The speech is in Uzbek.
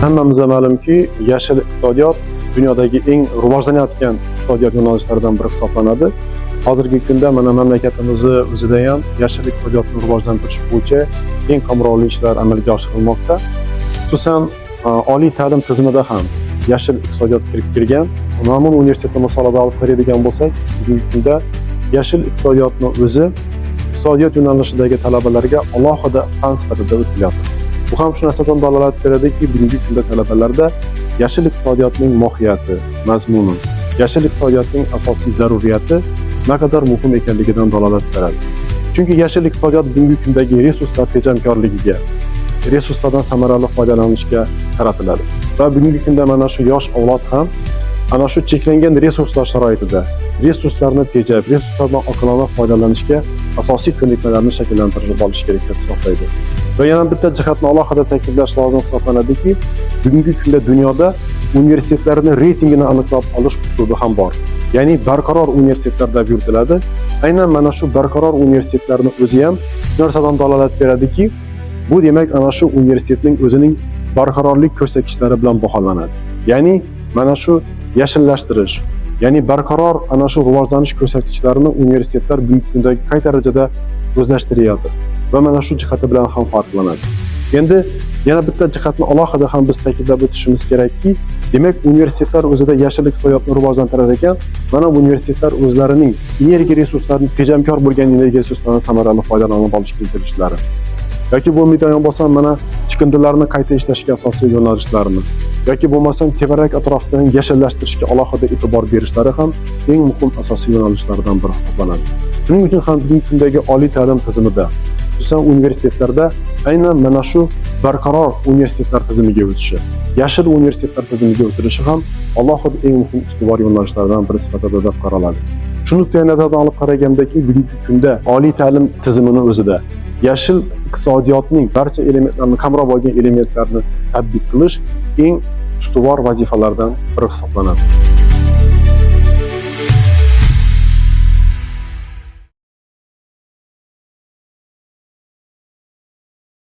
Hammamizga ma'lumki, yashil iqtisodiyot dunyodagi eng rivojlanayotgan iqtisodiyot yo'nalishlaridan biri hisoblanadi. Hozirgi kunda mana mamlakatimizni o'zida ham yashil iqtisodiyotni rivojlantirish bo'yicha eng qamrovli ishlar amalga oshirilmoqda. Xususan, oliy ta'lim tizimida ham yashil iqtisodiyot kirib kirgan. Ma'mun universiteti misolida olib qaraydigan bo'lsak, bugungi kunda yashil iqtisodiyotni o'zi iqtisodiyot yo'nalishidagi talabalarga alohida fan sifatida o'tilyapti. Bu ham shu narsadan dalolat beradiki, bugungi kunda talabalarda yashil iqtisodiyotning mohiyati, mazmuni, yashil iqtisodiyotning asosiy zaruriyati naqadar muhim ekanligidan dalolat beradi. Chunki yashil iqtisodiyot bugungi kundagi resurslar tejamkorligiga, resurslardan samarali foydalanishga qaratiladi. Va bugungi kunda mana shu yosh avlod ham ana shu cheklangan resurslar sharoitida resurslarni tejab, resurslardan oqilona foydalanishga asosiy ko'nikmalarni shakllantirib olish kerak deb hisoblaydi. Va yana bitta jihatni alohida ta'kidlash lozim hisoblanadiki, bugungi kunda dunyoda universitetlarning reytingini aniqlab olish uslubi ham bor. Ya'ni barqaror universitetlar deb yuritiladi. Aynan mana shu barqaror universitetlarni o'zi ham narsadan dalolat beradiki, bu demak ana shu universitetning o'zining barqarorlik ko'rsatkichlari bilan baholanadi. Ya'ni mana shu yashillashtirish, ya'ni barqaror ana shu rivojlanish ko'rsatkichlarini universitetlar bugungi kunda qay darajada o'zlashtiryapti va mana shu jihati bilan ham farqlanadi. Endi yana bitta jihatni alohida ham biz ta'kidlab o'tishimiz kerakki, demak universitetlar o'zida yashil iqtisodiyotni rivojlantirar ekan, mana bu universitetlar o'zlarining energiya resurslarini tejamkor bo'lgan energiya resurslaridan samarali foydalanib olishga intilishlari yoki bo'lmaydigan bo'lsa mana chiqindilarni qayta ishlashga asosiy yo'nalishlarini yoki bo'lmasam tevarak atrofini yashillashtirishga alohida e'tibor berishlari ham eng muhim asosiy yo'nalishlardan biri hisoblanadi. Shuning uchun ham bugungi kundagi oliy ta'lim tizimida, xususan universitetlarda aynan mana shu barqaror universitetlar tizimiga o'tishi, yashil universitetlar tizimiga o'tilishi ham alohida eng muhim ustuvor yo'nalishlardan biri sifatida deb qaraladi. Shuni nuqtai nazardan olib qaragandaki, bugungi kunda oliy ta'lim tizimini o'zida yashil iqtisodiyotning barcha elementlarini qamrab olgan elementlarni tatbiq qilish eng ustuvor vazifalardan biri hisoblanadi.